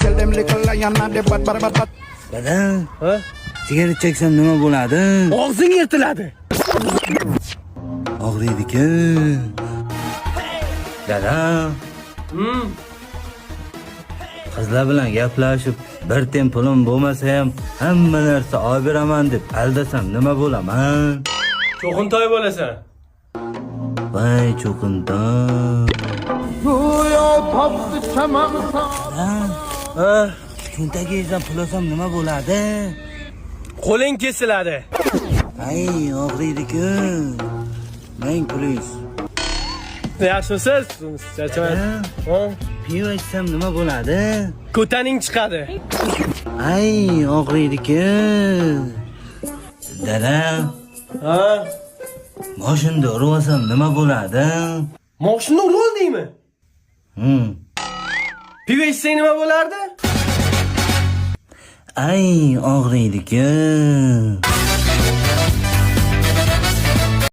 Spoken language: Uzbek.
Tell them little lion and the bad. Dadam, Ha? sigara cheksam nima bo'ladi? Og'zing yirtiladi. Og'riydi-ku. Dadam, qizlar bilan gaplashib, bir tem pulim bo'lmasa ham hamma narsa olib beraman deb aldasam nima bo'laman? Cho'qintoy bo'lasan. Voy cho'qintoy. Cho'ntagingizdan pul olsam nima bo'ladi? Qo'ling kesiladi. Ay, og'riydi-ku. Ming pulingiz. Yaxshisiz? Charchamaysiz. Ha? Pivo ichsam nima bo'ladi? Ko'taning chiqadi. Ay, og'riydi-ku. Dadam, Ha? moshinda urib olsam nima bo'ladi? Moshina urib oldingmi? Pivo ichsang nima bo'lardi? Ay, og'riydi-ku.